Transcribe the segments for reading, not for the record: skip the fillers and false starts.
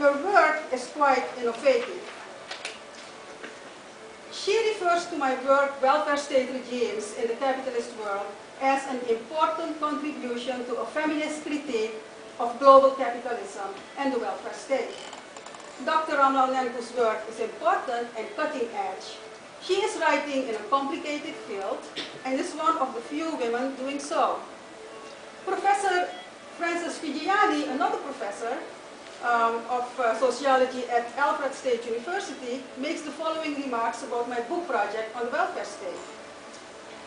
Her work is quite innovative. She refers to my work, Welfare State Regimes in the Capitalist World, as an important contribution to a feminist critique of global capitalism and the welfare state. Dr. Ramlal Nenku's work is important and cutting edge. She is writing in a complicated field and is one of the few women doing so. Professor Frances Figiani, another professor of sociology at Alfred State University, makes the following remarks about my book project on the welfare state.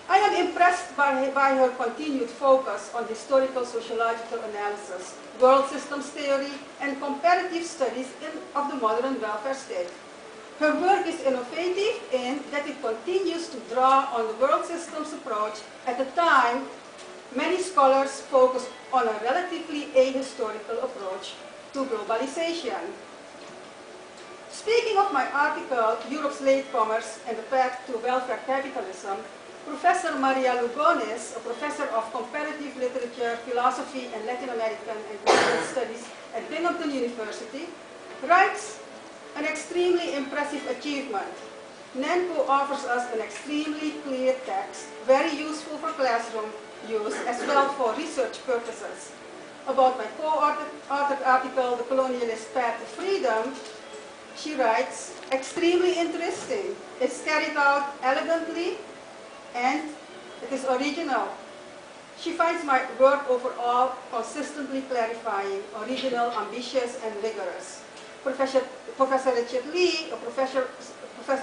I am impressed by her continued focus on historical sociological analysis, world systems theory, and comparative studies of the modern welfare state. Her work is innovative in that it continues to draw on the world systems approach at a time many scholars focus on a relatively ahistorical approach to globalization. Speaking of my article, Europe's Latecomers and the Path to Welfare Capitalism, Professor Maria Lugones, a professor of comparative literature, philosophy, and Latin American and Caribbean studies at Binghamton University, writes an extremely impressive achievement. Nenku offers us an extremely clear text, very useful for classroom use as well for research purposes. About my co-authored article, The Colonialist Path to Freedom, she writes, extremely interesting. It's carried out elegantly and it is original. She finds my work overall consistently clarifying, original, ambitious, and rigorous. Professor Richard Lee, a professor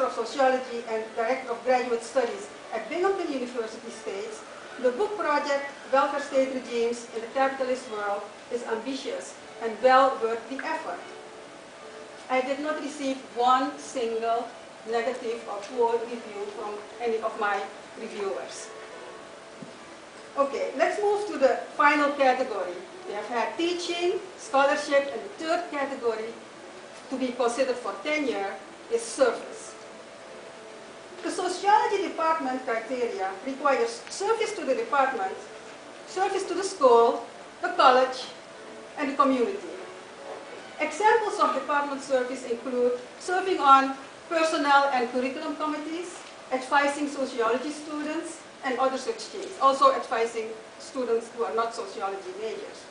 of sociology and director of graduate studies at Binghamton University, states, the book project, Welfare State Regimes in the Capitalist World, is ambitious and well worth the effort. I did not receive one single negative or poor review from any of my reviewers. Okay, let's move to the final category. We have had teaching, scholarship, and the third category to be considered for tenure is service. The sociology department criteria requires service to the department, service to the school, the college, and the community. Examples of department service include serving on personnel and curriculum committees, advising sociology students, and other such things. Also advising students who are not sociology majors.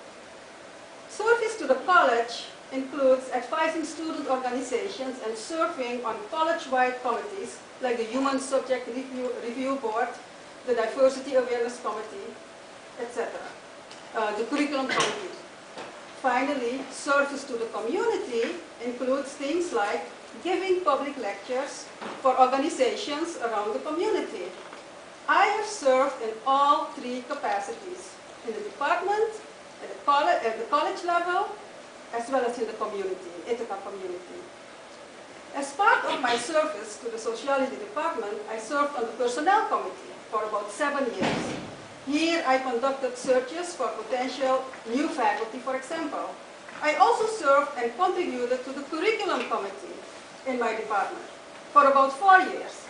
Service to the college includes advising student organizations and serving on college-wide committees like the Human Subject Review Board, the Diversity Awareness Committee, etc. The Curriculum Committee. Finally, service to the community includes things like giving public lectures for organizations around the community. I have served in all three capacities, in the department, at the college level, as well as in the community, Ithaca community. As part of my service to the sociology department, I served on the personnel committee for about 7 years. Here I conducted searches for potential new faculty, for example. I also served and contributed to the curriculum committee in my department for about 4 years.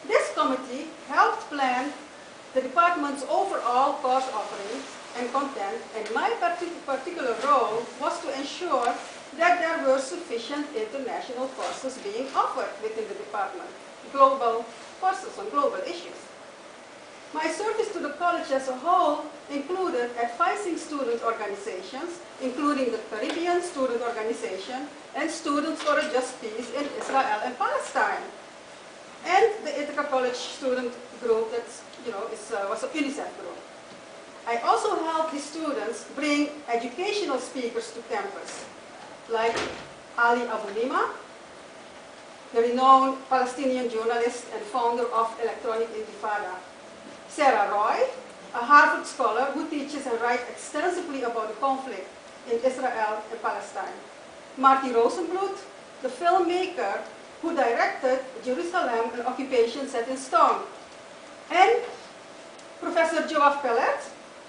This committee helped plan the department's overall course offerings and content, and my particular role was to ensure that there were sufficient international courses being offered within the department, global courses on global issues. My service to the college as a whole included advising student organizations, including the Caribbean Student Organization and Students for a Just Peace in Israel and Palestine, and the Ithaca College student group that was a UNICEF group. I also helped the students bring educational speakers to campus, like Ali Abu Lima, the renowned Palestinian journalist and founder of Electronic Intifada, Sarah Roy, a Harvard scholar who teaches and writes extensively about the conflict in Israel and Palestine, Marty Rosenblut, the filmmaker who directed Jerusalem, an occupation set in stone, and Professor Joaf Pellet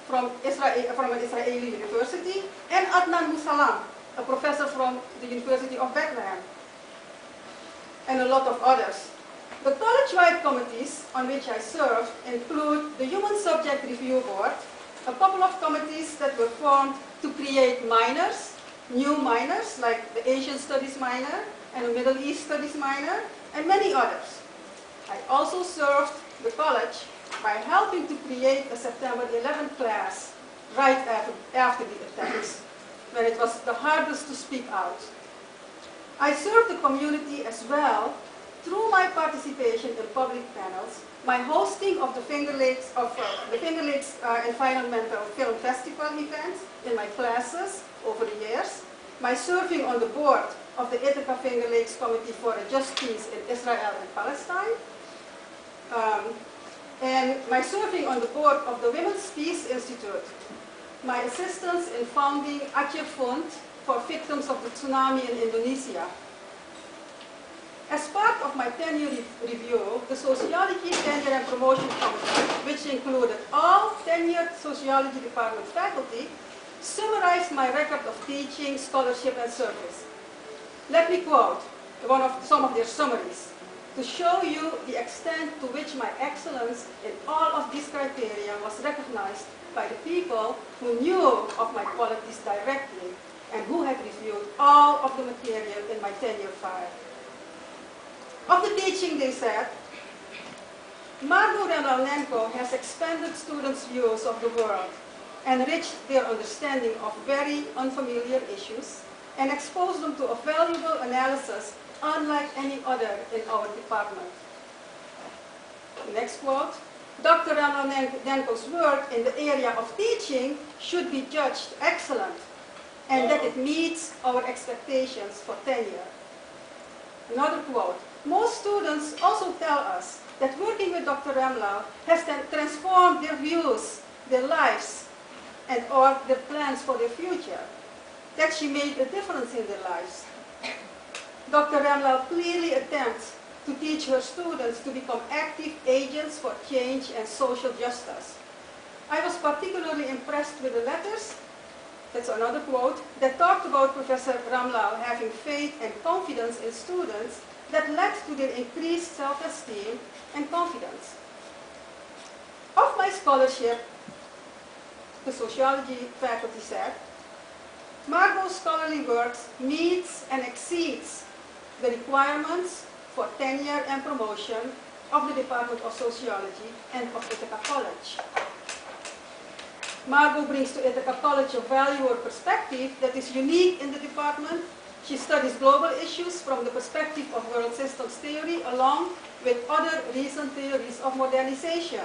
from an Israeli university, and Adnan Musalam, a professor from the University of Bethlehem, and a lot of others. The college-wide committees on which I served include the Human Subject Review Board, a couple of committees that were formed to create minors new minors like the Asian Studies minor and the Middle East Studies minor, and many others. I also served the college by helping to create a September 11 class right after the attacks, when it was the hardest to speak out. I served the community as well through my participation in public panels, my hosting of the Finger Lakes Environmental Film Festival events in my classes over the years, my serving on the board of the Ithaca Finger Lakes Committee for a Just Peace in Israel and Palestine, and my serving on the board of the Women's Peace Institute, my assistance in founding Aceh Fund for victims of the tsunami in Indonesia. As part of my tenure review, the Sociology Tenure and Promotion Committee, which included all tenured Sociology Department faculty, summarized my record of teaching, scholarship, and service. Let me quote some of their summaries to show you the extent to which my excellence in all of these criteria was recognized by the people who knew of my qualities directly and who had reviewed all of the material in my tenure file. Of the teaching, they said, Margot Remlal-Nenko has expanded students' views of the world, enriched their understanding of very unfamiliar issues, and exposed them to a valuable analysis unlike any other in our department. Next quote, Dr. Remlal-Nenko's work in the area of teaching should be judged excellent, and that it meets our expectations for tenure. Another quote, most students also tell us that working with Dr. Remlal has transformed their views, their lives, and or their plans for their future, that she made a difference in their lives. Dr. Remlal clearly attempts to teach her students to become active agents for change and social justice. I was particularly impressed with the letters, that's another quote, that talked about Professor Remlal having faith and confidence in students that led to their increased self-esteem and confidence. Of my scholarship, the sociology faculty said, Margot's scholarly works meets and exceeds the requirements for tenure and promotion of the Department of Sociology and of Ithaca College. Margot brings to Ithaca College a value or perspective that is unique in the department. She studies global issues from the perspective of world systems theory along with other recent theories of modernization.